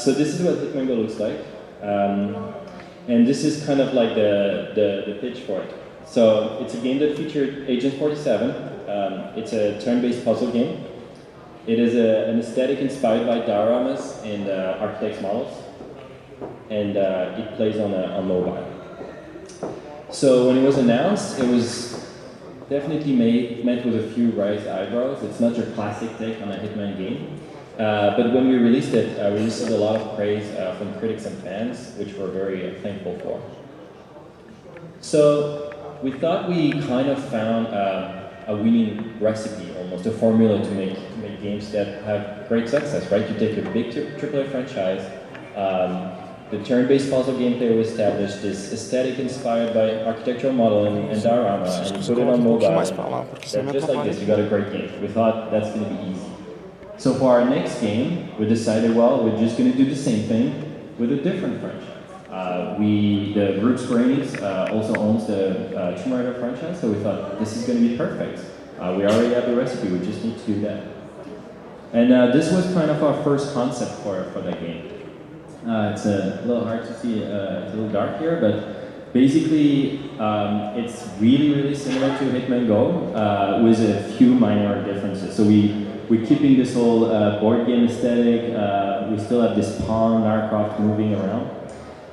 So this is what Hitman GO looks like. And this is kind of like the pitch for it. So it's a game that featured Agent 47. It's a turn-based puzzle game. It is an aesthetic inspired by dioramas and architects' models. And it plays on mobile. So when it was announced, it was definitely met with a few raised eyebrows. It's not your classic take on a Hitman game. But when we released it, we received a lot of praise from critics and fans, which we're very thankful for. So we thought we kind of found a winning recipe, almost a formula to make games that have great success, right? You take a big AAA franchise, the turn-based puzzle gameplay we established, this aesthetic inspired by architectural model and diorama, and you put it on mobile, and just like this, you got a great game. We thought that's going to be easy. So for our next game, we decided, well, we're just going to do the same thing with a different franchise. The group Square Enix also owns the Tomb Raider franchise, so we thought this is going to be perfect. We already have the recipe, we just need to do that. And this was kind of our first concept for that game. It's a little hard to see, it's a little dark here, but basically it's really similar to Hitman GO with a few minor differences. So we're keeping this whole board game aesthetic, we still have this pawn, Lara Croft moving around.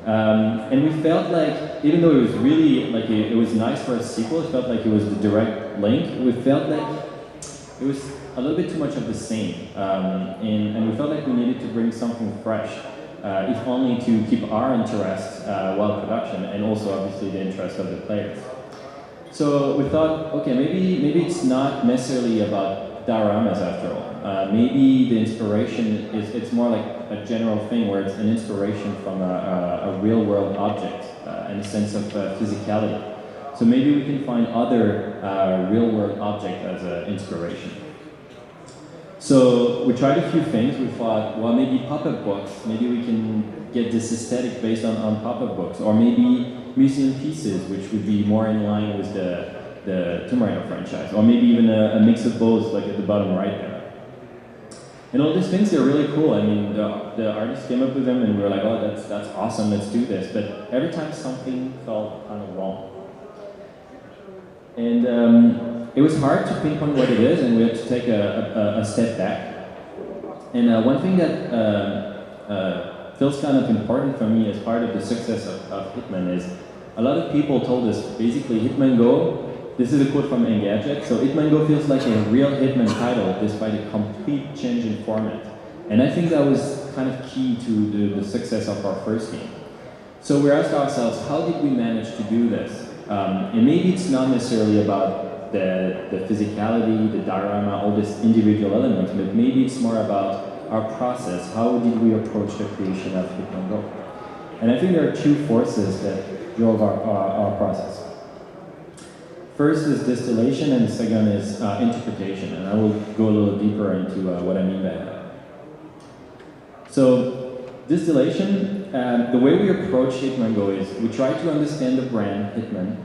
And we felt like, even though it was really, like it was nice for a sequel, it felt like it was the direct link, we felt like it was a little bit too much of the same. And we felt like we needed to bring something fresh, if only to keep our interest while production, and also obviously the interest of the players. So we thought, okay, maybe it's not necessarily about dioramas after all. Maybe the inspiration it's more like a general thing where it's an inspiration from a real world object in a sense of physicality. So maybe we can find other real world object as an inspiration. So we tried a few things. We thought, well, maybe pop-up books. Maybe we can get this aesthetic based on pop-up books, or maybe museum pieces, which would be more in line with the Tomb Raider franchise, or maybe even a mix of both, like at the bottom right there. And all these things, they're really cool. I mean, the artists came up with them, and we were like, oh, that's awesome. Let's do this. But every time something felt kind of wrong. And it was hard to pinpoint what it is, and we had to take a step back. And one thing that feels kind of important for me as part of the success of Hitman is a lot of people told us, basically, Hitman GO, this is a quote from Engadget, so Hitman GO feels like a real Hitman title despite a complete change in format. And I think that was kind of key to the success of our first game. So we asked ourselves, how did we manage to do this? And maybe it's not necessarily about the physicality, the diorama, all these individual elements, but maybe it's more about our process. How did we approach the creation of Hitman GO? And I think there are two forces that drove our process. First is distillation, and the second is interpretation, and I will go a little deeper into what I mean by that. So, distillation, the way we approach Hitman GO is we try to understand the brand, Hitman,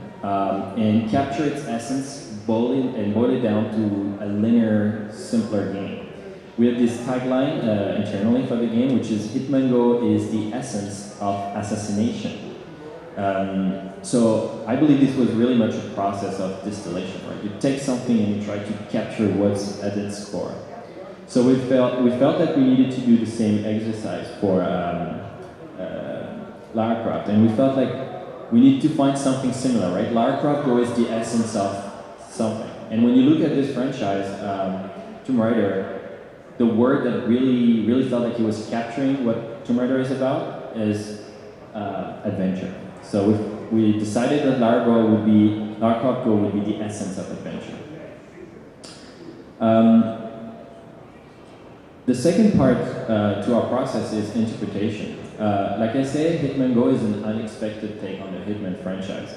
and capture its essence, boil it down to a linear, simpler game. We have this tagline internally for the game, which is Hitman GO is the essence of assassination. So I believe this was really much a process of distillation, right? You take something and you try to capture what's at its core. So we felt that we needed to do the same exercise for Lara Croft, and we felt like we need to find something similar, right? Lara Croft GO is the essence of something. And when you look at this franchise, Tomb Raider, the word that really felt like it was capturing what Tomb Raider is about is adventure. So we decided that Lara Croft GO would be the essence of adventure. The second part to our process is interpretation. Like I said, Hitman GO is an unexpected take on the Hitman franchise.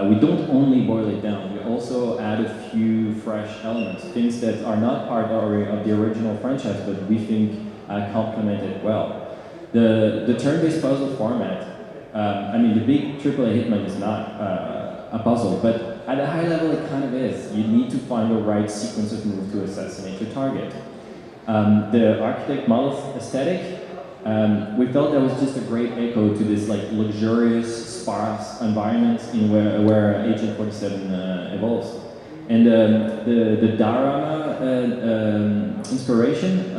We don't only boil it down, we also add a few fresh elements, things that are not part of the original franchise, but we think complement it well. The turn-based puzzle format, I mean, the big AAA Hitman is not a puzzle, but at a high level it kind of is. You need to find the right sequence of moves to assassinate your target. The architect model aesthetic, We felt that was just a great echo to this like luxurious, sparse environment in where Agent 47 evolves. And the diorama inspiration,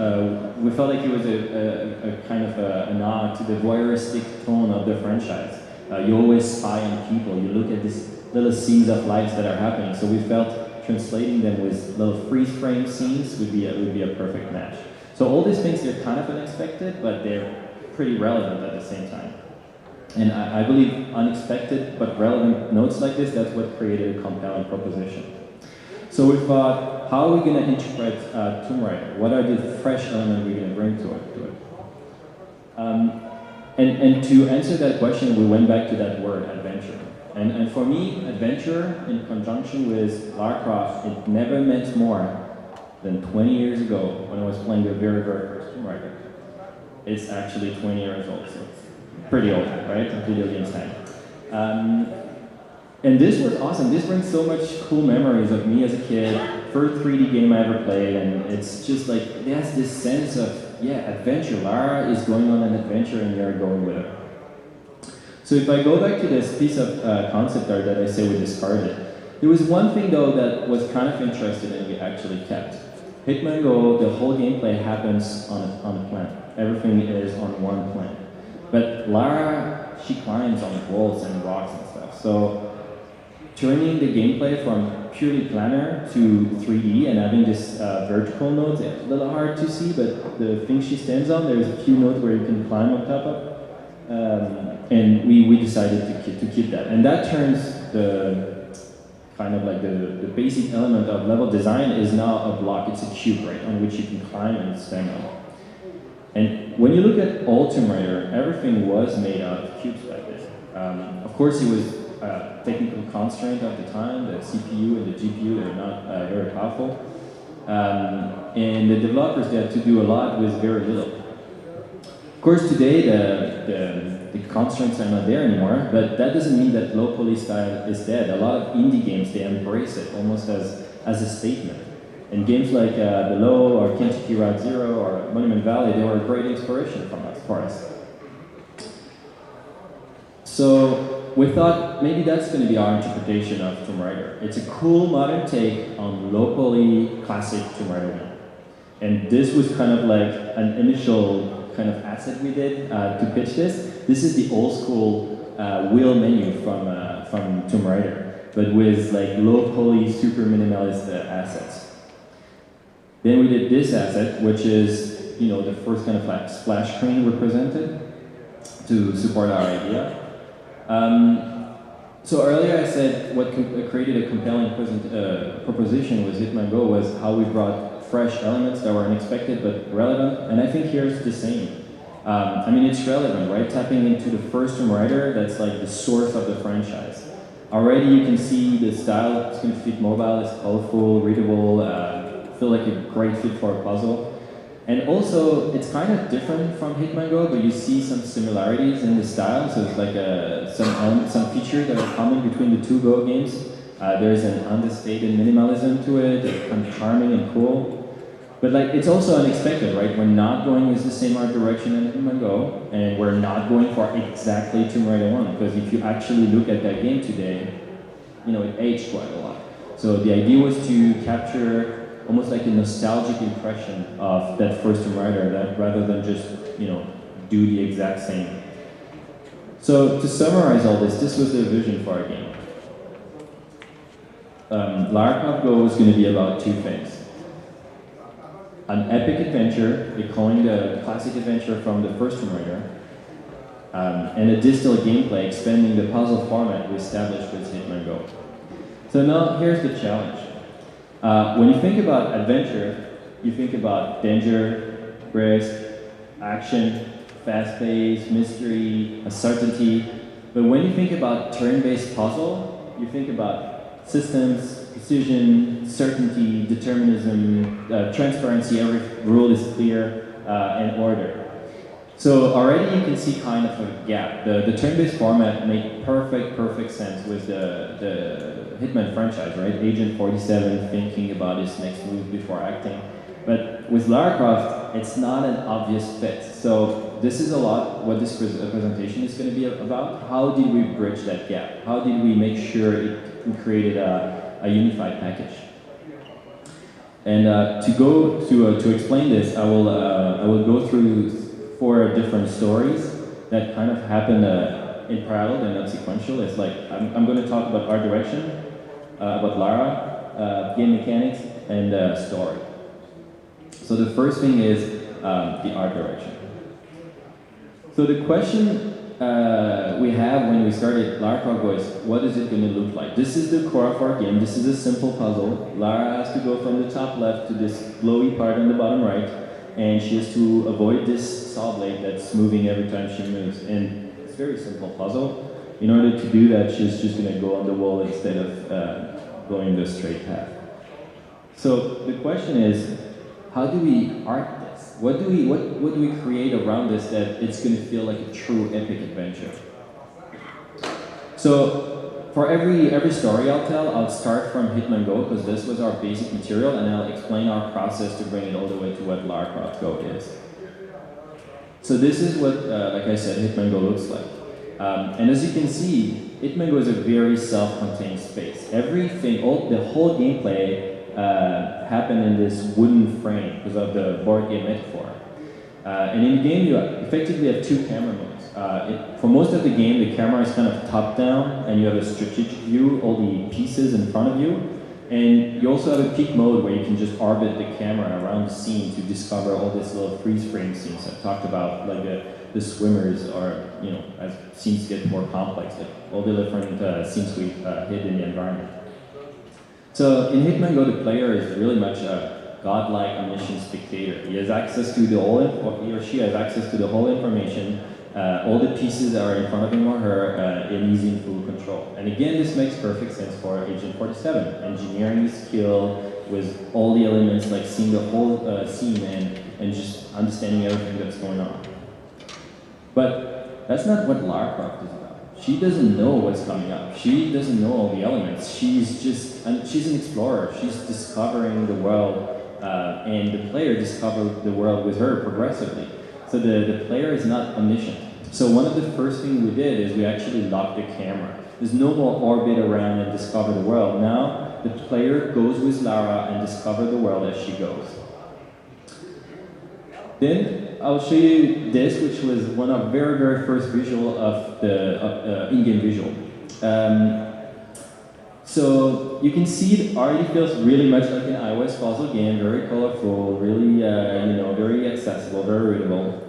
we felt like it was a kind of a nod to the voyeuristic tone of the franchise. You always spy on people, you look at these little scenes of lives that are happening, so we felt translating them with little freeze frame scenes would be a perfect match. So all these things, they're kind of unexpected, but they're pretty relevant at the same time. And I believe unexpected but relevant notes like this, that's what created a compelling proposition. So we thought, how are we going to interpret Tomb Raider? What are the fresh elements we're going to bring to it? And to answer that question, we went back to that word, adventure. And for me, adventure in conjunction with Lara Croft, it never meant more than 20 years ago when I was playing the very, very first Tomb Raider. It's actually 20 years old, so it's pretty old, right? In video games time. And this was awesome. This brings so much cool memories of me as a kid, first 3D game I ever played, and it's just like, it has this sense of, yeah, adventure. Lara is going on an adventure and you're going with her. So if I go back to this piece of concept art that I say we discarded, there was one thing though that was kind of interesting and we actually kept. Hitman GO, the whole gameplay happens on a planet. Everything is on one planet. But Lara, she climbs on walls and rocks and stuff. So turning the gameplay from purely planar to 3D and having this vertical nodes, it's a little hard to see, but the thing she stands on, there's a few nodes where you can climb on top of. And we decided to keep that. And that turns the kind of like the basic element of level design is now a block, it's a cube, right, on which you can climb and stand on. And when you look at old Tomb Raider, everything was made out of cubes back then. Of course, it was technical constraint at the time, the CPU and the GPU, they're not very powerful. And the developers, they had to do a lot with very little. Of course, today the constraints are not there anymore, but that doesn't mean that low poly style is dead. A lot of indie games, they embrace it almost as a statement. And games like Below or Kentucky Route Zero or Monument Valley, they were a great inspiration for us. So we thought maybe that's going to be our interpretation of Tomb Raider. It's a cool modern take on low poly classic Tomb Raider 1. And this was kind of like an initial kind of asset we did to pitch this. This is the old school wheel menu from Tomb Raider, but with like low poly, super minimalist assets. Then we did this asset, which is the first kind of like splash screen we presented to support our idea. So earlier I said what created a compelling proposition with Hitman GO was how we brought fresh elements that were unexpected but relevant, and I think here's the same. I mean, it's relevant, right? Tapping into the first Tomb Raider, that's like the source of the franchise. Already you can see the style, it's going to fit mobile, it's colorful, readable, feel like a great fit for a puzzle. And also, it's kind of different from Hitman GO, but you see some similarities in the style, so it's like some features that are common between the two Go games. There's an understated minimalism to it, it's kind of charming and cool. But like, it's also unexpected, right? We're not going with the same art direction in Hitman GO, and we're not going for exactly Tomb Raider 1, because if you actually look at that game today, it aged quite a lot. So the idea was to capture almost like a nostalgic impression of that first Tomb Raider, rather than just, do the exact same. So to summarize all this was the vision for our game. Lara Croft GO is going to be about two things. An epic adventure, echoing the classic adventure from the first Tomb Raider, and a distill gameplay expanding the puzzle format we established with Hitman GO. So now here's the challenge. When you think about adventure, you think about danger, risk, action, fast-paced, mystery, uncertainty. But when you think about turn-based puzzle, you think about systems, precision, certainty, determinism, transparency, every rule is clear, and order. So already you can see kind of a gap. The turn-based format made perfect sense with the Hitman franchise, right? Agent 47 thinking about his next move before acting. But with Lara Croft, it's not an obvious fit. So this is a lot what this presentation is going to be about. How did we bridge that gap? How did we make sure it created a unified package? And to explain this, I will go through 4 different stories that kind of happen in parallel and not sequential. It's like I'm going to talk about art direction, about Lara, game mechanics, and story. So the first thing is the art direction. So the question we have when we started Lara Croft GO is, what is it going to look like? This is the core of our game. This is a simple puzzle. Lara has to go from the top left to this glowy part on the bottom right, and she has to avoid this saw blade that's moving every time she moves. And it's a very simple puzzle. In order to do that, she's just going to go on the wall instead of going the straight path. So the question is, how do we art this? What do we create around this that it's going to feel like a true epic adventure? So for every story I'll tell, I'll start from Hitman GO because this was our basic material, and I'll explain our process to bring it all the way to what Lara Croft GO is. So this is what, like I said, Hitman GO looks like. And as you can see, Hitman GO is a very self-contained space. Everything, the whole gameplay happened in this wooden frame because of the board game metaphor. And in the game, you effectively have 2 camera modes. For most of the game, the camera is kind of top-down, and you have a strategic view, all the pieces in front of you. And you also have a peek mode where you can just orbit the camera around the scene to discover all these little freeze-frame scenes I talked about, like the swimmers, or as scenes get more complex, like all the different scenes we hid in the environment. So in Hitman GO, the player is really much a godlike, omniscient spectator. He has access to the whole, or he or she has access to the whole information. All the pieces that are in front of him or her, and he's in full control. And again, this makes perfect sense for Agent 47. Engineering the skill with all the elements, like seeing the whole scene and just understanding everything that's going on. But that's not what Lara Croft is about. She doesn't know what's coming up. She doesn't know all the elements. She's an explorer. She's discovering the world, and the player discovers the world with her progressively. So the player is not omniscient. So one of the first things we did is we actually locked the camera. There's no more orbit around and discover the world. Now the player goes with Lara and discovers the world as she goes. Then I'll show you this, which was one of very, very first visual of the in-game visual. So you can see it already feels really much like an iOS puzzle game, very colorful, really, very accessible, very readable.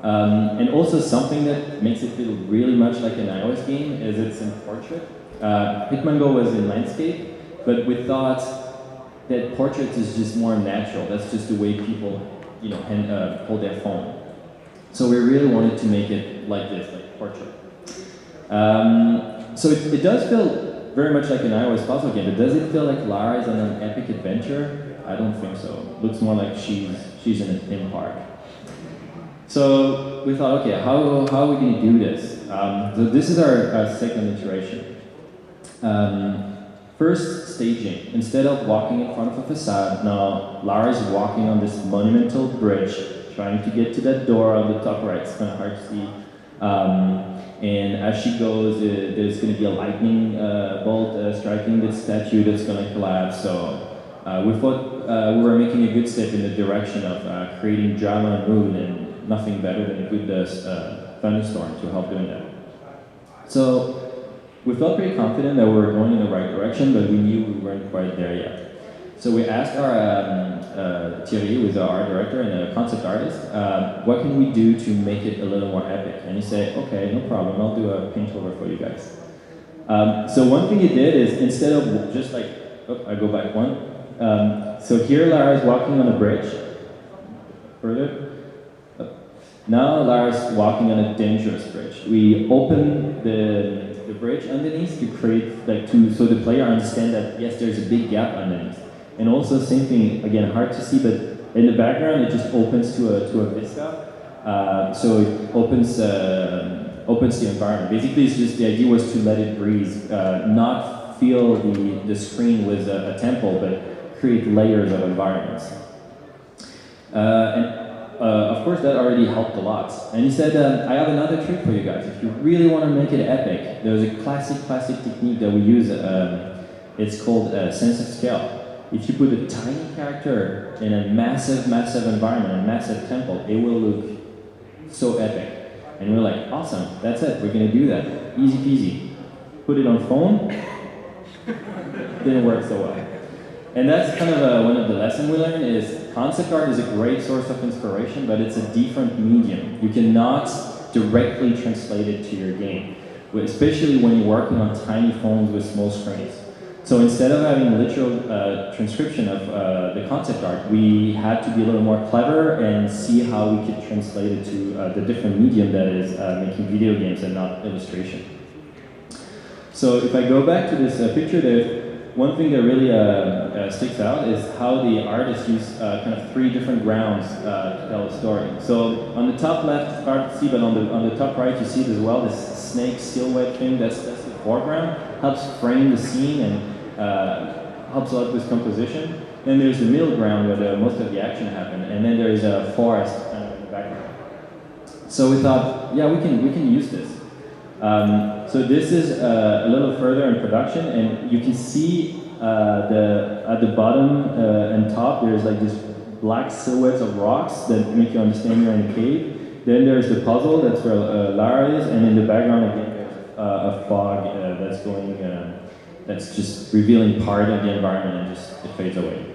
And also something that makes it feel really much like an iOS game is it's in portrait. Hitman GO was in landscape, but we thought that portraits is just more natural. That's just the way people hold their phone. So we really wanted to make it like this, like portrait. So it does feel very much like an iOS puzzle game, but does it feel like Lara is on an epic adventure? I don't think so. It looks more like she's in a theme park. So we thought, okay, how are we going to do this? So this is our second iteration. First, staging. Instead of walking in front of a facade, now Lara is walking on this monumental bridge, trying to get to that door on the top right. It's kind of hard to see. And as she goes, there's going to be a lightning bolt striking the statue that's going to collapse. So we thought we were making a good step in the direction of creating drama and mood, and nothing better than a good thunderstorm to help doing that. So we felt pretty confident that we were going in the right direction, but we knew we weren't quite there yet. So we asked our Thierry, who is our art director and a concept artist, what can we do to make it a little more epic? And he said, okay, no problem, I'll do a paint over for you guys. So one thing he did is, instead of just like, I go back one. So here Lara is walking on a bridge. Further. Now Lara's walking on a dangerous bridge. We open the bridge underneath to create, so the player understands that, yes, there's a big gap underneath. And also, same thing, again, hard to see, but in the background, it just opens to a vista. So it opens the environment. Basically, it's just, the idea was to let it breathe, not fill the screen with a temple, but create layers of environments. And course, that already helped a lot. And he said, I have another trick for you guys. If you really want to make it epic, there's a classic technique that we use. It's called sense of scale. If you put a tiny character in a massive environment, a massive temple, it will look so epic. And we're like, awesome, that's it, we're gonna do that. Easy peasy. Put it on phone, didn't work so well. And that's kind of one of the lessons we learned is concept art is a great source of inspiration, but it's a different medium. You cannot directly translate it to your game, especially when you're working on tiny phones with small screens. So instead of having literal transcription of the concept art, we had to be a little more clever and see how we could translate it to the different medium that is making video games and not illustration. So if I go back to this picture, there's one thing that really sticks out is how the artists use kind of 3 different grounds to tell a story. So on the top left, it's hard to see, but on the top right, you see it as well, this snake silhouette thing, that's the foreground, helps frame the scene and helps a lot with composition. Then there's the middle ground where most of the action happened, and then there's a forest kind of in the background. So we thought, yeah, we can use this. So this is a little further in production, and you can see at the bottom and top there's like this black silhouettes of rocks that make you understand you're in a cave. Then there's the puzzle, that's where Lara is, and in the background again there's a fog that's going, that's just revealing part of the environment and just it fades away.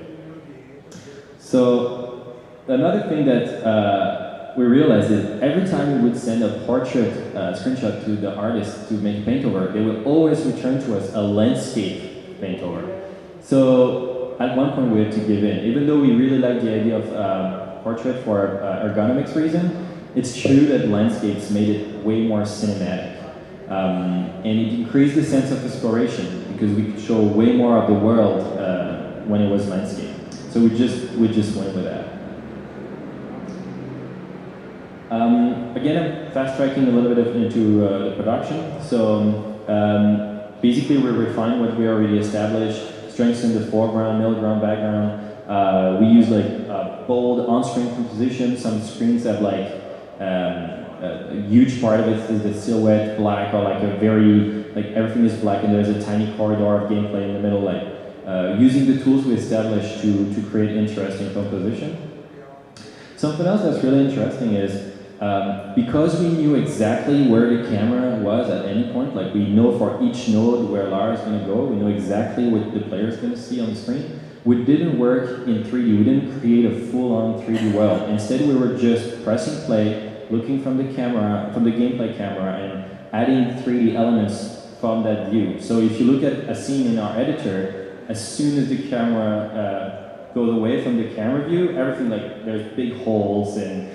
So another thing that we realized is every time we would send a portrait screenshot to the artist to make a paint over, they would always return to us a landscape paint over. So at one point we had to give in. Even though we really like the idea of portrait for ergonomics reason, it's true that landscapes made it way more cinematic. And it increased the sense of exploration because we could show way more of the world when it was landscape. So we just went with that. Again, I'm fast-tracking a little bit into the production. So basically we refine what we already established, strengthen the foreground, middle ground, background. We use like bold on-screen composition. Some screens have like a huge part of it is the silhouette black, or like a very, like everything is black and there's a tiny corridor of gameplay in the middle, like using the tools we established to create interesting composition. Something else that's really interesting is because we knew exactly where the camera was at any point, like we know for each node where Lara is going to go, we know exactly what the player is going to see on the screen. We didn't work in 3D, we didn't create a full-on 3D world. Instead we were just pressing play, looking from the camera, from the gameplay camera, and adding 3D elements from that view. So if you look at a scene in our editor, as soon as the camera goes away from the camera view, everything like, there's big holes and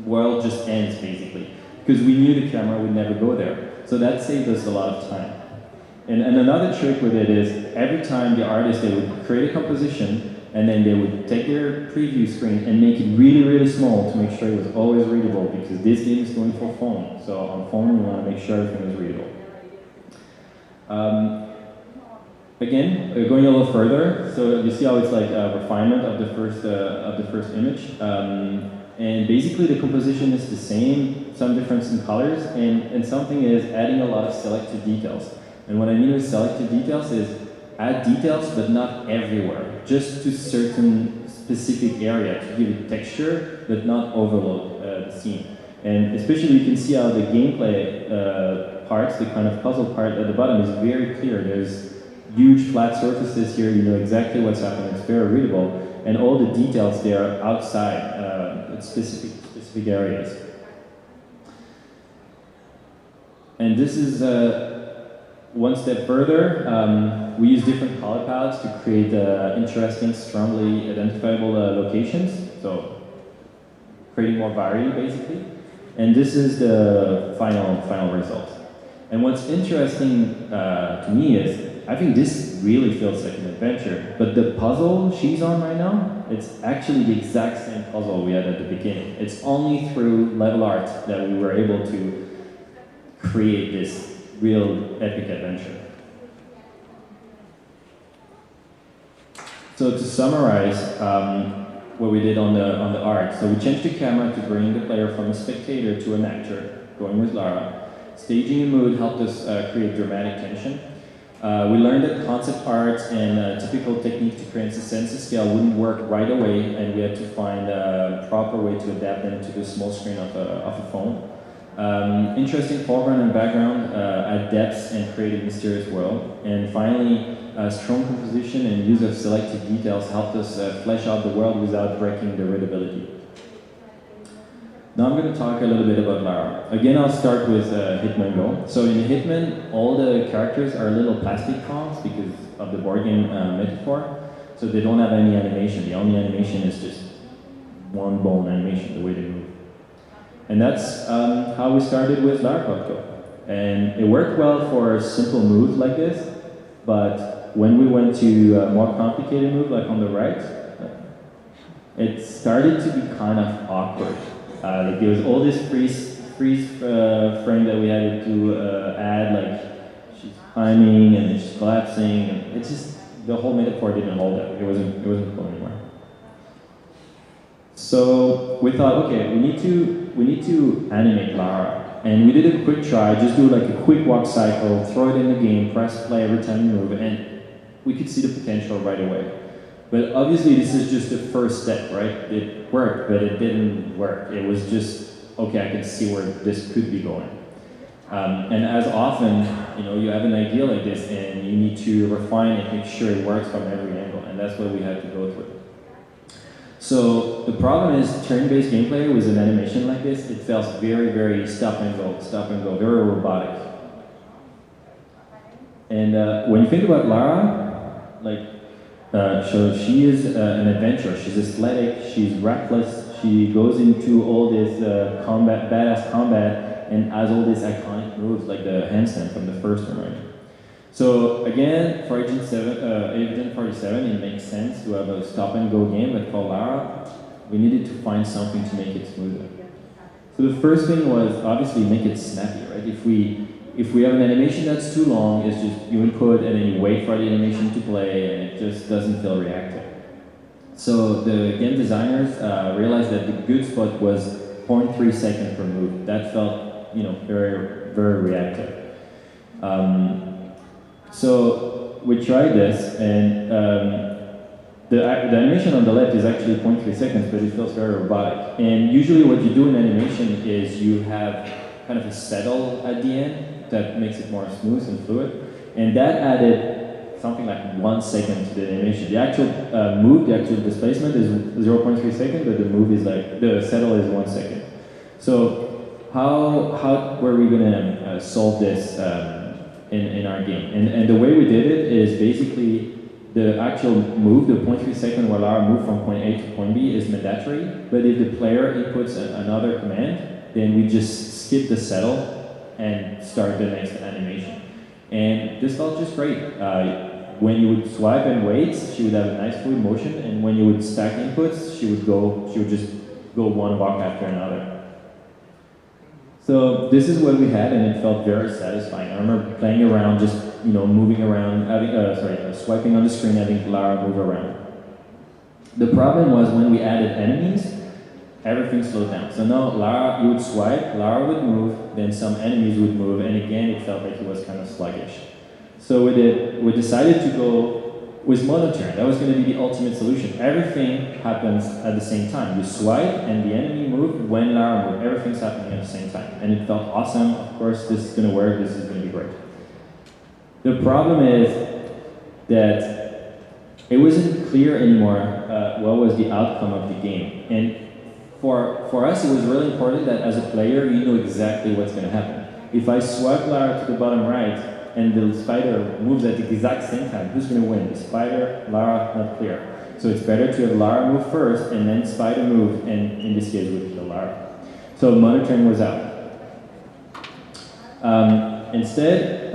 world just ends basically. Because we knew the camera would never go there. So that saved us a lot of time. And another trick with it is every time the artist, they would create a composition and then they would take their preview screen and make it really, really small to make sure it was always readable, because this game is going for phone. So on phone, you want to make sure everything is readable. Again, going a little further, so you see how it's like a refinement of the first image. And basically the composition is the same, some difference in colors, and something is adding a lot of selective details. And what I mean with selective details is add details, but not everywhere, just to certain specific area to give it texture, but not overload the scene. And especially you can see how the gameplay parts, the kind of puzzle part at the bottom is very clear. There's huge flat surfaces here, you know exactly what's happening, it's very readable, and all the details there outside specific areas. And this is one step further. We use different color palettes to create interesting, strongly identifiable locations, so creating more variety basically. And this is the final result. And what's interesting to me is, I think this really feels like an adventure, but the puzzle she's on right now, it's actually the exact same puzzle we had at the beginning. It's only through level art that we were able to create this real epic adventure. So to summarize, what we did on the art. So we changed the camera to bring the player from a spectator to an actor, going with Lara. Staging and mood helped us create dramatic tension. We learned that concept art and typical technique to create a sense of scale wouldn't work right away, and we had to find a proper way to adapt them to the small screen of a phone. Interesting foreground and background add depths and create a mysterious world. And finally, strong composition and use of selected details helped us flesh out the world without breaking the readability. Now I'm going to talk a little bit about Lara. Again, I'll start with Hitman GO. So in Hitman, all the characters are little plastic cons because of the board game metaphor. So they don't have any animation. The only animation is just one bone animation, the way they move. And that's how we started with Lara Croft GO. And it worked well for simple moves like this, but when we went to a more complicated move, like on the right, it started to be kind of awkward. Like there was all this freeze frame that we had to add, like she's climbing and then she's collapsing, and it's just the whole metaphor didn't hold up. It wasn't cool anymore. So we thought, okay, we need to animate Lara, and we did a quick try. Just do like a quick walk cycle, throw it in the game, press play every time you move, and we could see the potential right away. But obviously this is just the first step, right? It worked, but it didn't work. It was just, okay, I can see where this could be going. And as often, you have an idea like this and you need to refine it, make sure it works from every angle, and that's what we had to go through. So the problem is turn-based gameplay with an animation like this, it feels very, very stop and go, very robotic. And when you think about Lara, so she is an adventurer. She's athletic, she's reckless, she goes into all this badass combat, and has all these iconic moves like the handstand from the first one, right? So again, for Agent 47, it makes sense to have a stop-and-go game, but for Lara, we needed to find something to make it smoother. So the first thing was obviously make it snappy, right? If we have an animation that's too long, it's just you input and then you wait for the animation to play, and it just doesn't feel reactive. So the game designers realized that the good spot was 0.3 seconds per move. That felt, very, very reactive. So we tried this, and the animation on the left is actually 0.3 seconds, but it feels very robotic. And usually what you do in animation is you have kind of a settle at the end that makes it more smooth and fluid. And that added something like 1 second to the animation. The actual move, the actual displacement is 0.3 seconds, but the move is the settle is 1 second. So how were we gonna solve this in our game? And the way we did it is basically the actual move, the 0.3 second where Lara moved from point A to point B is mandatory, but if the player inputs another command, then we just skip the settle and start the next animation. And this felt just great. When you would swipe and wait, she would have a nice fluid motion, and when you would stack inputs, she would just go one walk after another. So this is what we had, and it felt very satisfying. I remember playing around, just moving around, swiping on the screen, having Lara move around. The problem was when we added enemies, everything slowed down. So now you would swipe, Lara would move, then some enemies would move, and again it felt like it was kind of sluggish. So we decided to go with monoturn. That was going to be the ultimate solution. Everything happens at the same time. You swipe and the enemy moves when Lara moves. Everything's happening at the same time. And it felt awesome. Of course, this is going to work. This is going to be great. The problem is that it wasn't clear anymore what was the outcome of the game. And for us, it was really important that as a player, you know exactly what's going to happen. If I swipe Lara to the bottom right, and the spider moves at the exact same time, who's going to win? The spider, Lara, not clear. So it's better to have Lara move first, and then spider move, and in this case, we kill Lara. So monoturn was out. Instead,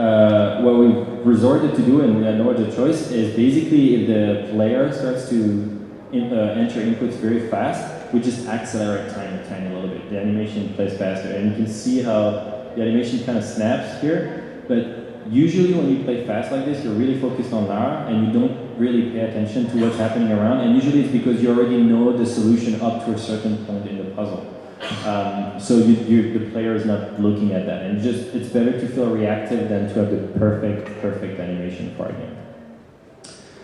what we resorted to do, and we had no other choice, is basically if the player starts to enter inputs very fast, we just accelerate time a little bit. The animation plays faster, and you can see how the animation kind of snaps here, but usually when you play fast like this, you're really focused on Lara, and you don't really pay attention to what's happening around, and usually it's because you already know the solution up to a certain point in the puzzle. So the player is not looking at that, and it's better to feel reactive than to have the perfect animation for a game.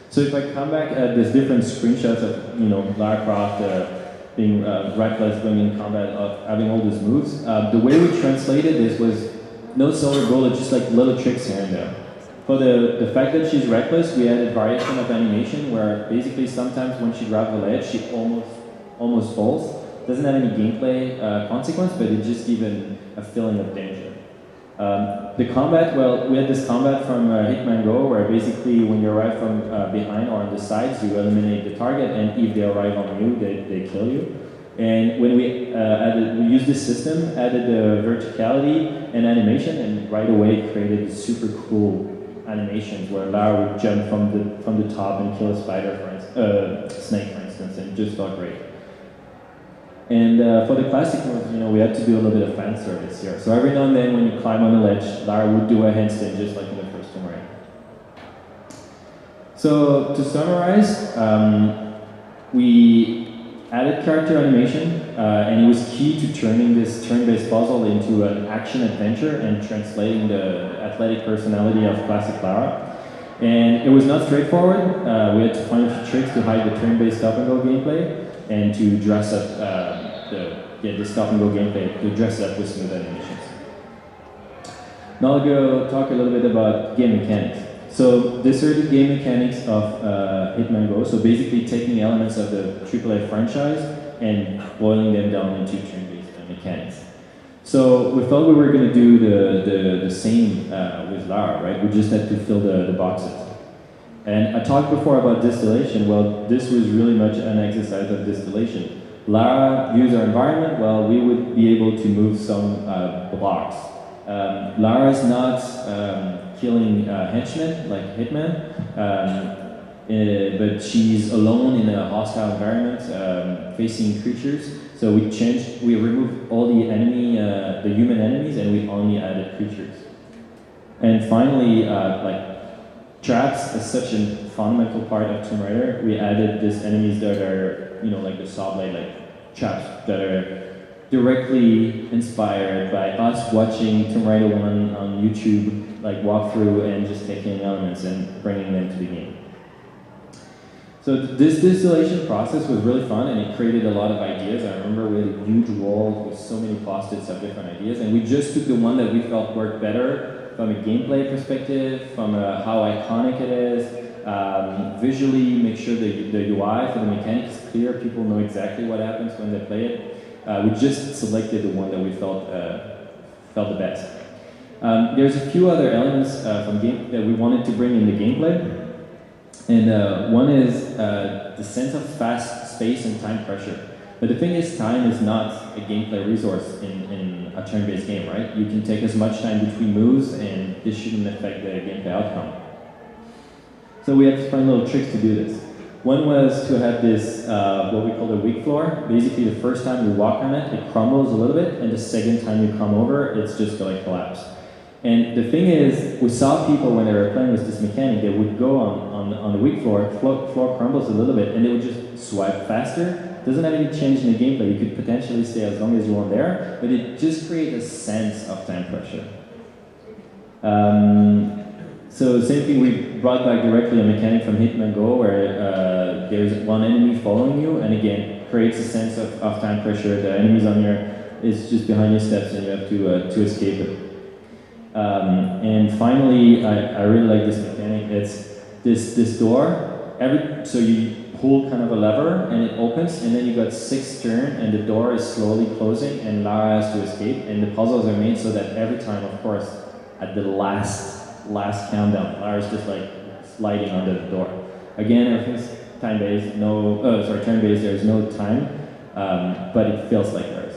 So if I come back at these different screenshots of Lara Croft being reckless, going in combat, having all these moves, the way we translated this was no silver bullet, just like little tricks here and there. For the fact that she's reckless, we added variation of animation where basically sometimes when she grabs the ledge, she almost falls. Doesn't have any gameplay consequence, but it just gives a feeling of danger. The combat, well, we had this combat from Hitman GO where basically when you arrive from behind or on the sides, you eliminate the target, and if they arrive on you, they kill you. And when we used this system, added the verticality and animation, and right away created super cool animations where Lara would jump from the top and kill a spider, snake, for instance, and it just felt great. And for the classic moves, we had to do a little bit of fan service here. So every now and then, when you climb on the ledge, Lara would do a handstand just like in the first Tomb Raider. So to summarize, we added character animation, and it was key to turning this turn-based puzzle into an action adventure and translating the athletic personality of classic Lara. And it was not straightforward. We had to find a few tricks to hide the turn-based stop-and-go gameplay and to dress up the stop-and-go gameplay, to dress it up with smooth animations. Now I'll go talk a little bit about game mechanics. So these are the game mechanics of Hitman GO. So basically taking elements of the AAA franchise and boiling them down into turn-based mechanics. So we thought we were going to do the same with Lara, right? We just had to fill the boxes. And I talked before about distillation. Well, this was really much an exercise of distillation. Lara views our environment. Well, we would be able to move some blocks. Lara is not killing henchmen like Hitman, but she's alone in a hostile environment, facing creatures. So we removed all the human enemies, and we only added creatures. And finally, traps is such a fundamental part of Tomb Raider. We added these enemies that are, like the saw blade, like traps that are directly inspired by us watching Tomb Raider 1 on YouTube, like walkthrough and just taking elements and bringing them to the game. So this distillation process was really fun, and it created a lot of ideas. I remember we had a huge wall with so many post-its of different ideas, and we just took the one that we felt worked better from a gameplay perspective, from how iconic it is, visually make sure the UI for the mechanics is clear, people know exactly what happens when they play it. We just selected the one that we felt the best. There's a few other elements from game that we wanted to bring in the gameplay. And one is the sense of fast space and time pressure. But the thing is, time is not a gameplay resource in a turn-based game, right? You can take as much time between moves, and this shouldn't affect the gameplay outcome. So we had to find little tricks to do this. One was to have this, what we call the weak floor. Basically, the first time you walk on it, it crumbles a little bit, and the second time you come over, it's just going to collapse. And the thing is, we saw people when they were playing with this mechanic, they would go on the weak floor, floor crumbles a little bit, and they would just swipe faster. Doesn't have any change in the gameplay. You could potentially stay as long as you want there, but it just creates a sense of time pressure. So same thing, we brought back directly a mechanic from Hitman GO where there's one enemy following you, and again, creates a sense of time pressure. The enemy's is just behind your steps, and you have to escape it. And finally, I really like this mechanic. It's this door. So you pull kind of a lever, and it opens, and then you got 6 turns, and the door is slowly closing, and Lara has to escape. And the puzzles are made so that every time, of course, at the last countdown, Lara's just like sliding under the door. Again, everything's time-based. Turn-based. There's no time, but it feels like hers.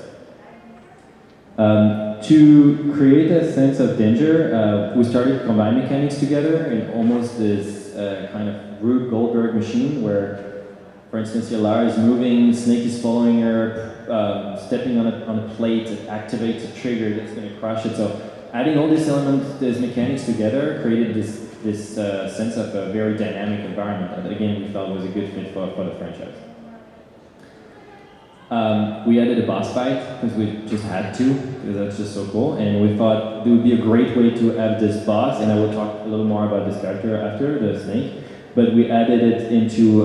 To create a sense of danger, we started to combine mechanics together in almost this kind of Rube Goldberg machine where, for instance, your Lara is moving, Snake is following her, stepping on a plate, it activates a trigger that's going to crush it. So adding all these elements, these mechanics together created this sense of a very dynamic environment that again we felt was a good fit for the franchise. We added a boss fight because we just had to, because that's just so cool, and we thought it would be a great way to have this boss, and I will talk a little more about this character after, the snake, but we turned it into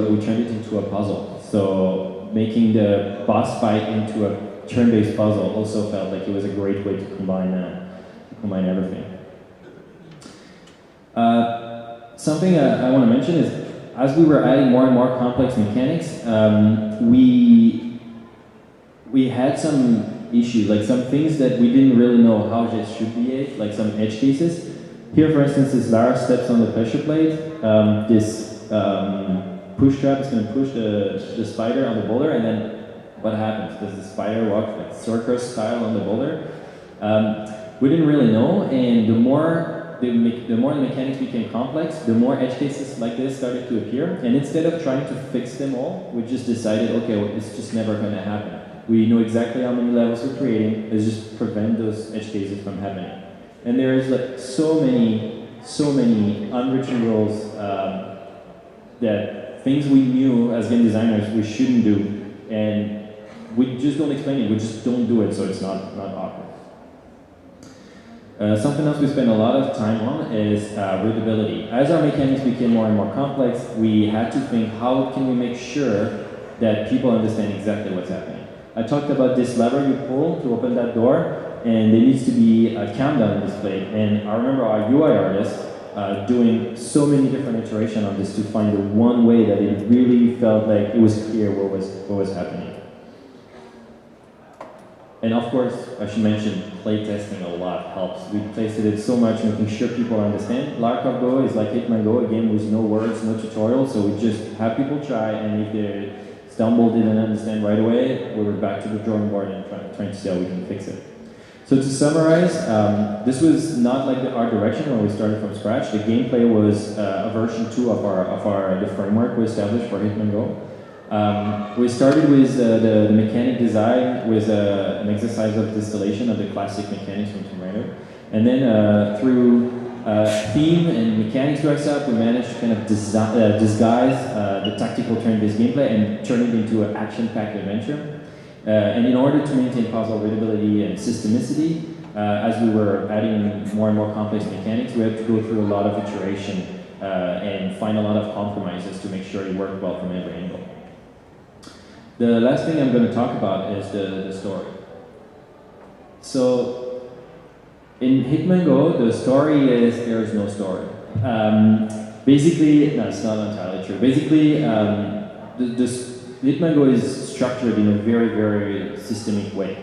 a puzzle. So making the boss fight into a turn-based puzzle also felt like it was a great way to combine everything. Something I want to mention is, as we were adding more and more complex mechanics, we had some issues, like some things that we didn't really know how this should behave, like some edge cases. Here, for instance, this Lara steps on the pressure plate. This push trap is going to push the spider on the boulder, and then what happens? Does the spider walk like circus style on the boulder? We didn't really know, and the more the mechanics became complex, the more edge cases like this started to appear. And instead of trying to fix them all, we just decided, okay, well, it's just never going to happen. We know exactly how many levels we're creating. Let's just prevent those edge cases from happening. And there is like so many unwritten rules that things we knew as game designers we shouldn't do, and we just don't explain it. We just don't do it, so it's not awkward. Something else we spend a lot of time on is readability. As our mechanics became more and more complex, we had to think, how can we make sure that people understand exactly what's happening? I talked about this lever you pull to open that door, and there needs to be a countdown displayed. And I remember our UI artist doing so many different iterations on this to find the one way that it really felt like it was clear what was happening. And of course, I should mention, playtesting a lot helps. We tested it so much, making sure people understand. Lara Croft GO is like Hitman GO, a game with no words, no tutorial, so we just have people try, and if they stumbled, didn't understand right away, we were back to the drawing board and trying to see how we can fix it. So to summarize, this was not like the art direction when we started from scratch. The gameplay was a version 2 of the framework we established for Hitman GO. We started with the mechanic design with an exercise of distillation of the classic mechanics from Tomb Raider. And then through theme and mechanics dress up, we managed to kind of disguise the tactical turn-based gameplay and turn it into an action-packed adventure. And in order to maintain puzzle readability and systemicity, as we were adding more and more complex mechanics, we had to go through a lot of iteration and find a lot of compromises to make sure it worked well from every angle. The last thing I'm going to talk about is the story. So, in Hitman GO, the story is there is no story. Basically, no, it's not entirely true. Basically, Hitman GO is structured in a very, very systemic way.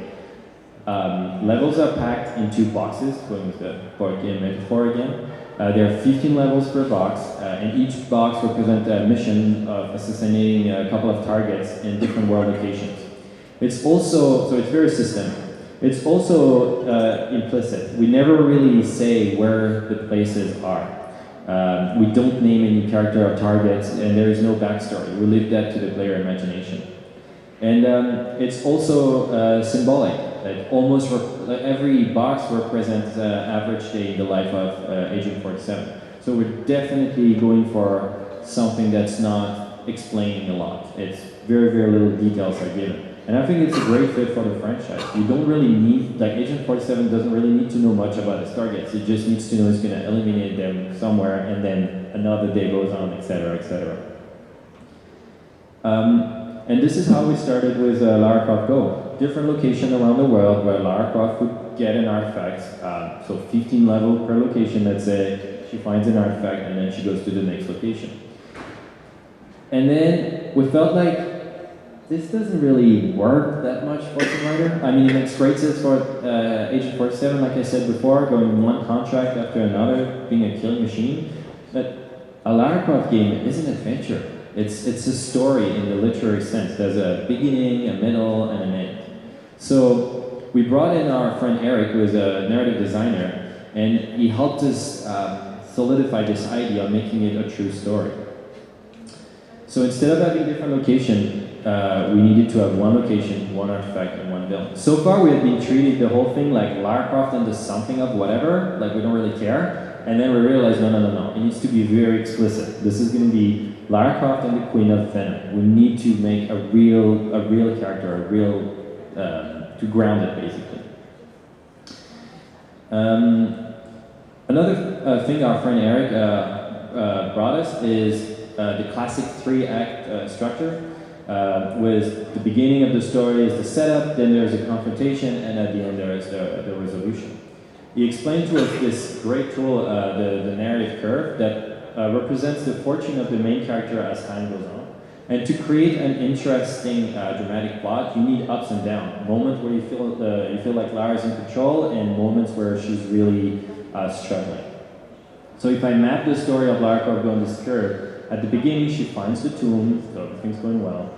Levels are packed into boxes, going with the board game metaphor again. There are 15 levels per box, and each box represents a mission of assassinating a couple of targets in different world locations. It's also, so it's very systemic. It's also implicit. We never really say where the places are. We don't name any character or targets, and there is no backstory. We leave that to the player imagination. And it's also symbolic. Like almost every box represents average day in the life of Agent 47. So we're definitely going for something that's not explaining a lot. It's very, very little details are given. And I think it's a great fit for the franchise. You don't really need, like Agent 47 doesn't really need to know much about its targets. It just needs to know it's going to eliminate them somewhere, and then another day goes on, etc., etc. And this is how we started with Lara Croft GO. Different location around the world where Lara Croft would get an artifact. So 15 levels per location, let's say. She finds an artifact and then she goes to the next location. And then we felt like this doesn't really work that much for Tomb Raider. I mean, it makes great sense for Agent 47, like I said before, going one contract after another, being a killing machine. But a Lara Croft game is an adventure. It's a story in the literary sense. There's a beginning, a middle, and an end. So we brought in our friend Eric, who is a narrative designer, and he helped us solidify this idea of making it a true story. So instead of having different locations, we needed to have one location, one artifact, and one villain. So far we have been treating the whole thing like Lara Croft and the something of whatever, like we don't really care. And then we realized, no, it needs to be very explicit. This is going to be Lara Croft and the Queen of Venom. We need to make a real character, to ground it, basically. Another thing our friend Eric brought us is the classic 3-act structure. With the beginning of the story is the setup, then there's a confrontation, and at the end there is the resolution. He explained to us this great tool, the narrative curve, that represents the fortune of the main character as time goes on. And to create an interesting dramatic plot, you need ups and downs. Moments where you feel like Lara's in control, and moments where she's really struggling. So if I map the story of Lara Croft GO on this curve, at the beginning she finds the tomb, so everything's going well.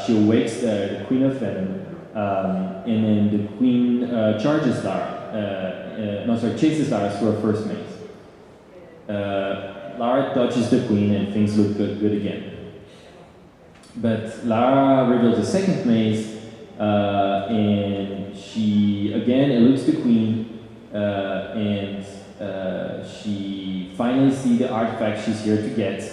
She awakes the Queen of Venom, and then the Queen chases Lara through her first maze. Lara dodges the Queen, and things look good again. But Lara reveals the second maze, and she again eludes the Queen, and she finally sees the artifact she's here to get,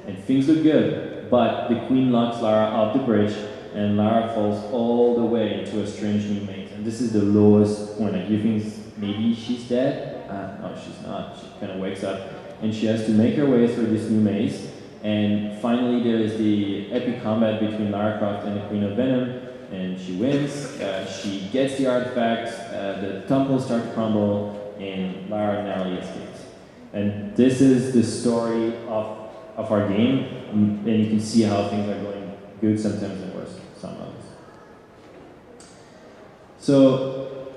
and things look good. But the Queen knocks Lara off the bridge, and Lara falls all the way into a strange new maze. And this is the lowest point. Like, you think maybe she's dead? No, she's not. She kind of wakes up, and she has to make her way through this new maze. And finally, there is the epic combat between Lara Croft and the Queen of Venom, and she wins. She gets the artifact, the temples start to crumble, and Lara narrowly escapes. And this is the story of our game, and you can see how things are going good sometimes and worse some others. So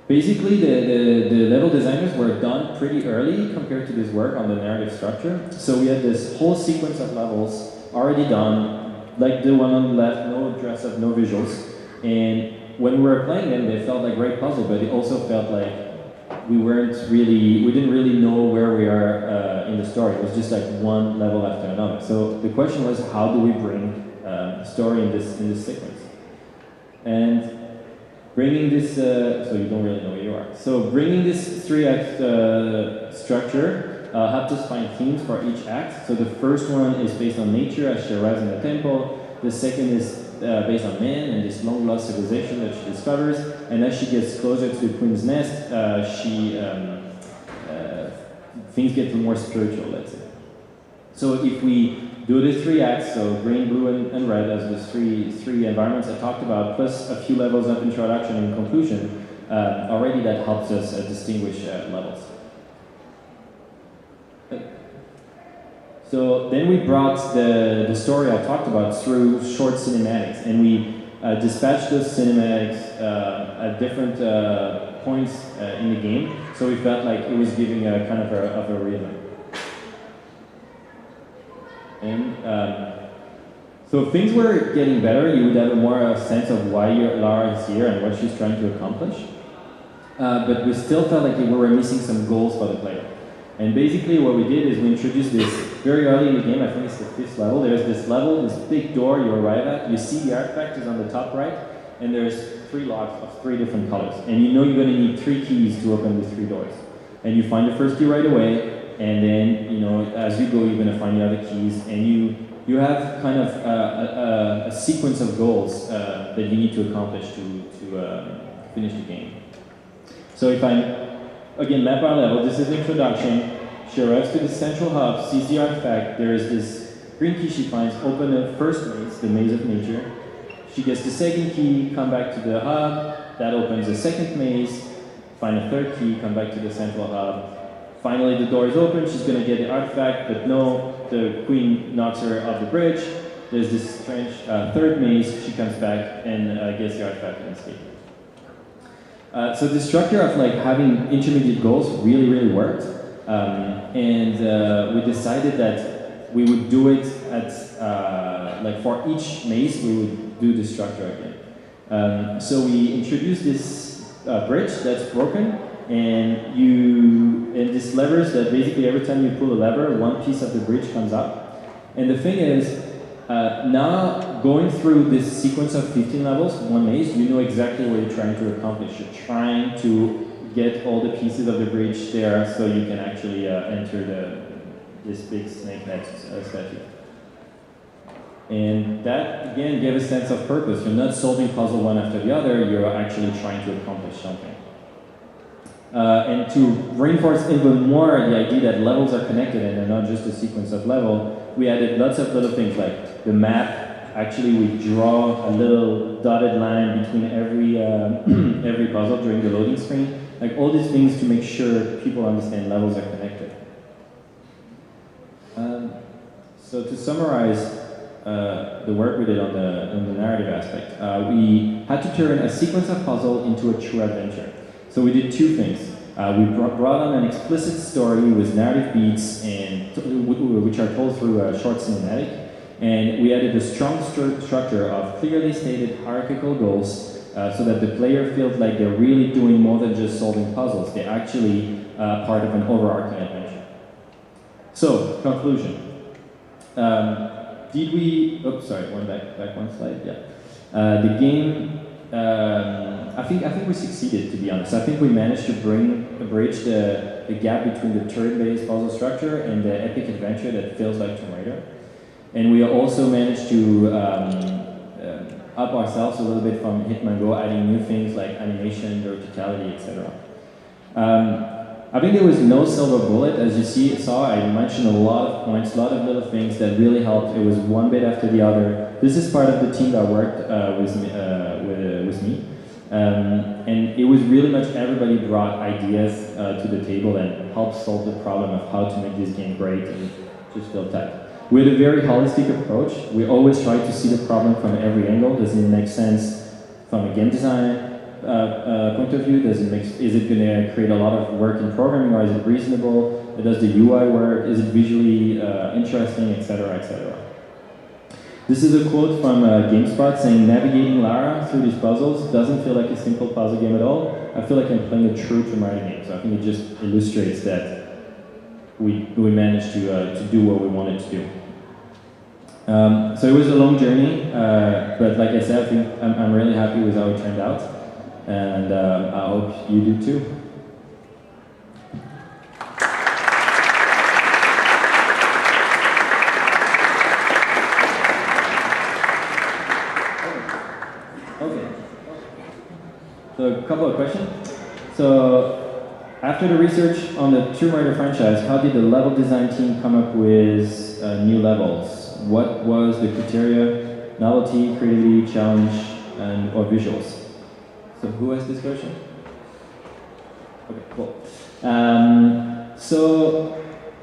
basically, the level designers were done pretty early compared to this work on the narrative structure. So we had this whole sequence of levels already done, like the one on the left, no dress up, no visuals. And when we were playing them, they felt like great puzzle, but it also felt like we didn't really know where we are in the story. It was just like one level after another. So the question was, how do we bring story in this sequence? And bringing this, so you don't really know where you are. So bringing this 3-act structure helped us find themes for each act. So the first one is based on nature as she arrives in the temple. The second is based on man and this long-lost civilization that she discovers. And as she gets closer to the Queen's Nest, things get more spiritual, let's say. So if we do the 3 acts, so green, blue, and red as the three environments I talked about, plus a few levels of introduction and conclusion, already that helps us distinguish levels. So then we brought the story I talked about through short cinematics, and we dispatched those cinematics at different points in the game, so we felt like it was giving a kind of a rhythm. And so things were getting better. You would have a more sense of why Lara is here and what she's trying to accomplish. But we still felt like we were missing some goals for the player. And basically what we did is we introduced this very early in the game. I think it's the 5th level. There's this level, this big door you arrive at. You see the artifact is on the top right, and there's 3 locks of 3 different colors. And you know you're going to need 3 keys to open these 3 doors. And you find the first key right away. And then, you know, as you go, you're going to find the other keys, and you have kind of a sequence of goals that you need to accomplish to finish the game. So if I, again, map our level, this is the introduction. She arrives to the central hub, sees the artifact. There is this green key she finds, open the first maze, the maze of nature. She gets the second key, come back to the hub. That opens the second maze. Find a third key, come back to the central hub. Finally, the door is open, she's going to get the artifact, but no, the Queen knocks her off the bridge. There's this strange third maze, she comes back and gets the artifact and escapes. So the structure of like having intermediate goals really worked. And we decided that we would do it at, like for each maze, we would do the structure again. So we introduced this bridge that's broken. And this levers that basically every time you pull a lever, one piece of the bridge comes up. And the thing is, now going through this sequence of 15 levels, one maze, you know exactly what you're trying to accomplish. You're trying to get all the pieces of the bridge there so you can actually enter this big snake head statue. And that, again, gave a sense of purpose. You're not solving puzzle one after the other, you're actually trying to accomplish something. And to reinforce even more the idea that levels are connected and they're not just a sequence of level, we added lots of little things like the map. Actually, we draw a little dotted line between every puzzle during the loading screen. Like all these things to make sure people understand levels are connected. So to summarize the work we did on the narrative aspect, we had to turn a sequence of puzzle into a true adventure. So we did two things. We brought on an explicit story with narrative beats and which are told through a short cinematic. And we added a strong structure of clearly stated hierarchical goals so that the player feels like they're really doing more than just solving puzzles. They're actually part of an overarching adventure. So, conclusion. Did we, oops, sorry, back one slide, yeah. The game, I think we succeeded, to be honest. I think we managed to bridge the gap between the turn-based puzzle structure and the epic adventure that feels like Tomb Raider. And we also managed to up ourselves a little bit from Hitman GO, adding new things like animation, verticality, etc. I think there was no silver bullet. As you saw, I mentioned a lot of points, a lot of little things that really helped. It was one bit after the other. This is part of the team that worked with me. And it was really much everybody brought ideas to the table and helped solve the problem of how to make this game great and just feel tight. We had a very holistic approach. We always tried to see the problem from every angle. Does it make sense from a game design point of view? Is it going to create a lot of work in programming, or is it reasonable? Does the UI work? Is it visually interesting, etc., etc.? This is a quote from GameSpot saying, "Navigating Lara through these puzzles doesn't feel like a simple puzzle game at all. I feel like I'm playing a true Tomb Raider game." So I think it just illustrates that we managed to do what we wanted to do. So it was a long journey, but like I said, I think I'm really happy with how it turned out, and I hope you do too. Okay. So a couple of questions. So after the research on the Tomb Raider franchise, how did the level design team come up with new levels? What was the criteria, novelty, creativity, challenge, or visuals? So who has this question? Okay, cool. So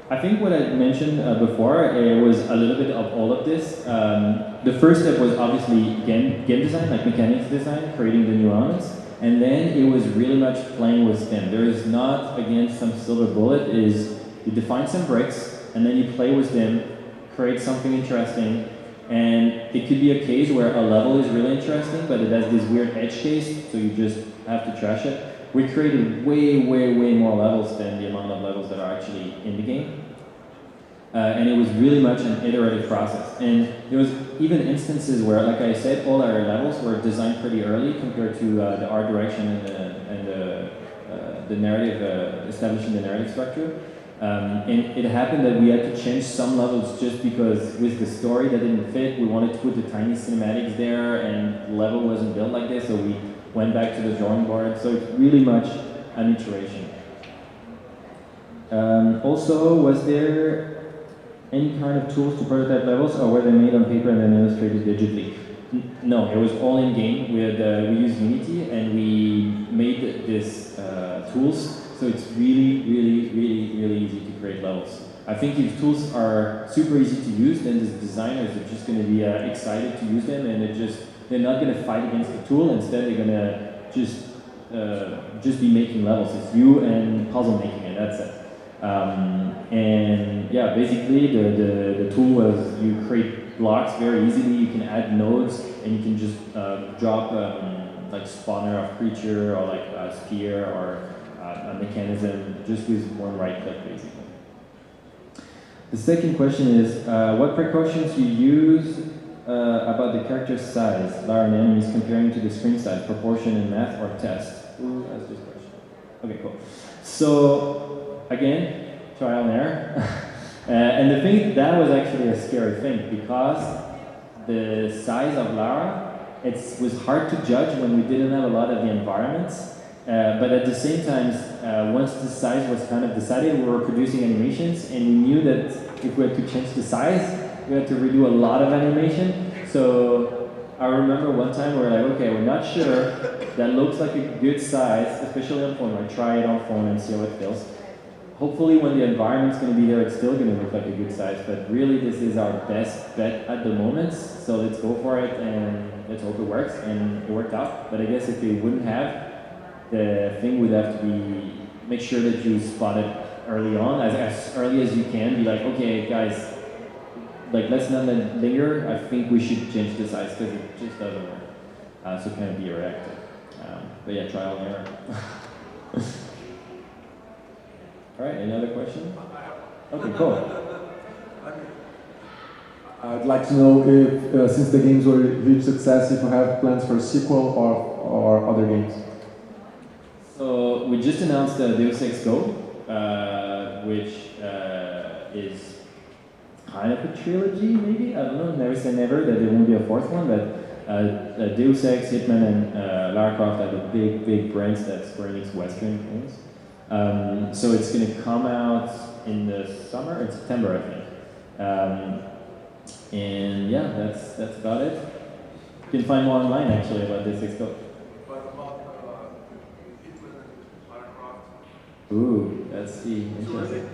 I think what I mentioned before, it was a little bit of all of this. The first step was obviously game design, like mechanics design, creating the new elements. And then it was really much playing with them. There is not, again, some silver bullet. Is you define some bricks, and then you play with them, create something interesting, and it could be a case where a level is really interesting, but it has this weird edge case, so you just have to trash it. We created way more levels than the amount of levels that are actually in the game. And it was really much an iterative process. And there was even instances where, like I said, all our levels were designed pretty early compared to the art direction and the narrative, establishing the narrative structure. And it happened that we had to change some levels just because with the story that didn't fit, we wanted to put the tiny cinematics there, and the level wasn't built like this, so we went back to the drawing board. So it's really much an iteration. Also, was there any kind of tools to prototype levels, or were they made on paper and then illustrated digitally? No, it was all in game. We used Unity and we made this tools, so it's really easy to create levels. I think if tools are super easy to use, then the designers are just going to be excited to use them, and they're not going to fight against the tool. Instead, they're going to just be making levels. It's you and puzzle making, and that's it. And yeah, basically the tool was you create blocks very easily. You can add nodes, and you can just drop like spawner of creature, or like a spear, or a mechanism, just with one right click, basically. The second question is, what precautions you use about the character's size, Lara and enemies, comparing to the screen size, proportion in math or test? Who has this question? Okay, cool. So again, trial and error. And the thing, that was actually a scary thing because the size of Lara, it was hard to judge when we didn't have a lot of the environments. But at the same time, once the size was kind of decided, we were producing animations, and we knew that if we had to change the size, we had to redo a lot of animation. So I remember one time we were like, okay, we're not sure. That looks like a good size, especially on phone. Like try it on phone and see how it feels. Hopefully when the environment's going to be there, it's still going to look like a good size. But really, this is our best bet at the moment. So let's go for it, and let's hope it works. And it worked out. But I guess if it wouldn't have, the thing would have to be, make sure that you spot it early on, as early as you can. Be like, okay, guys, like let's not linger. I think we should change the size because it just doesn't work. So kind of be reactive. But yeah, trial and error. All right, any other question? Okay, cool. I'd like to know if, since the games were a huge success, if you have plans for a sequel or other games. So we just announced Deus Ex GO, which is kind of a trilogy, maybe? I don't know, never say never, that there won't be a fourth one, but Deus Ex, Hitman, and Lara Croft are the big brands that Square Enix Western owns. So it's going to come out in the summer, in September, I think. And yeah, that's about it. You can find more online, actually, about Deus Ex GO. Ooh, that's interesting.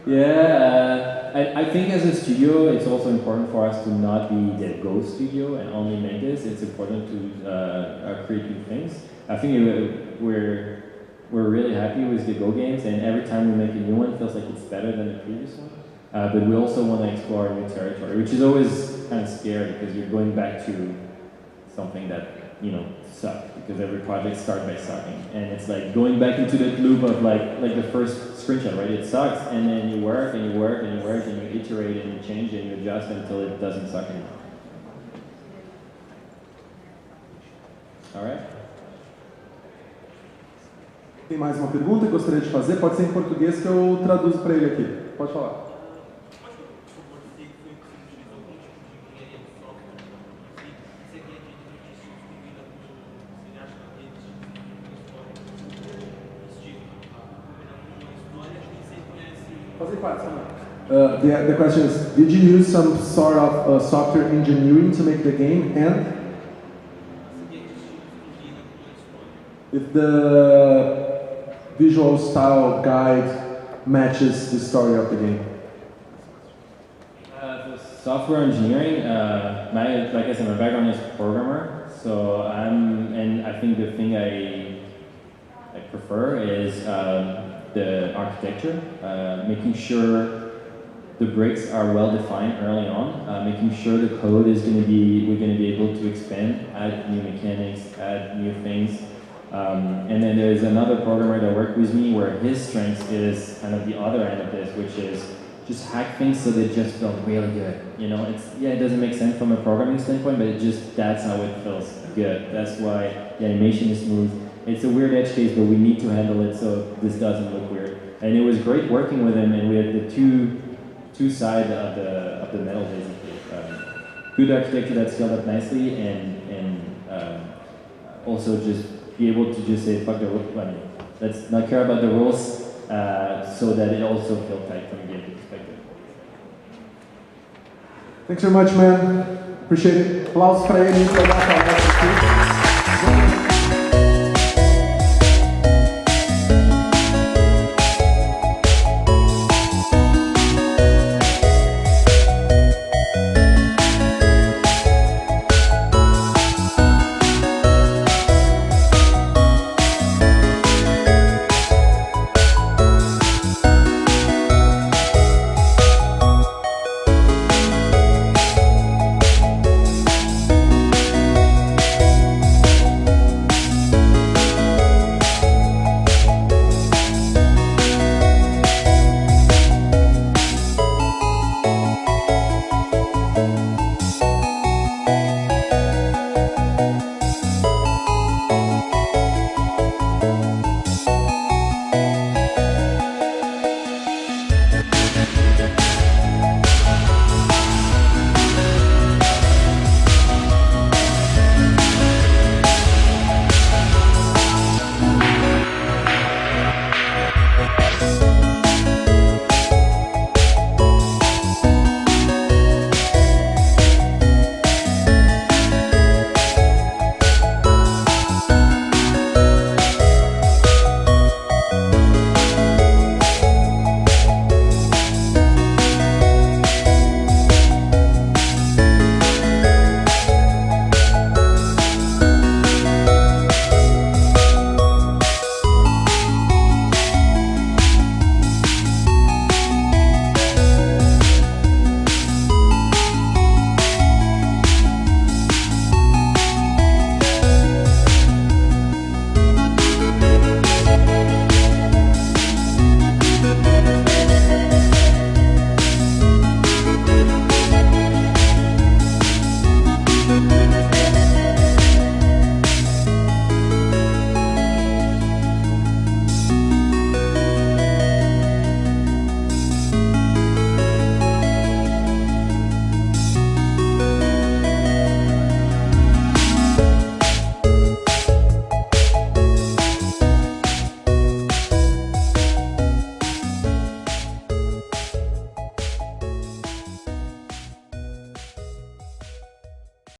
Yeah, I think as a studio, it's also important for us to not be the Go studio and only make this. It's important to create new things. I think we're really happy with the Go games, and every time we make a new one, it feels like it's better than the previous one. But we also want to explore new territory, which is always kind of scary because you're going back to something that, you know, sucked, because every project starts by sucking, and it's like going back into that loop of like the first screenshot, right? It sucks, and then you work and you work and you work and you iterate and you change and you adjust until it doesn't suck anymore. All right. Tem mais uma pergunta que eu gostaria de fazer? Pode ser em português que eu traduzo para ele aqui. Pode falar. The question is, did you use some sort of software engineering to make the game, and if the visual style guide matches the story of the game? For software engineering, like I said, my background is programmer, so and I think the thing I prefer is the architecture, making sure the bricks are well defined early on, making sure the code is going to be, we're going to be able to expand, add new mechanics, add new things. And then there's another programmer that worked with me where his strength is kind of the other end of this, which is just hack things so they just feel really good. You know, it doesn't make sense from a programming standpoint, but that's how it feels good. That's why the animation is smooth. It's a weird edge case, but we need to handle it so this doesn't look weird. And it was great working with him, and we had the two sides of the metal basically. Good architecture that scaled up nicely, and also just be able to just say fuck the rules. I mean, let's not care about the rules, so that it also feels tight from a gameplay perspective. Thanks very much, man. Appreciate it. Applause para ele.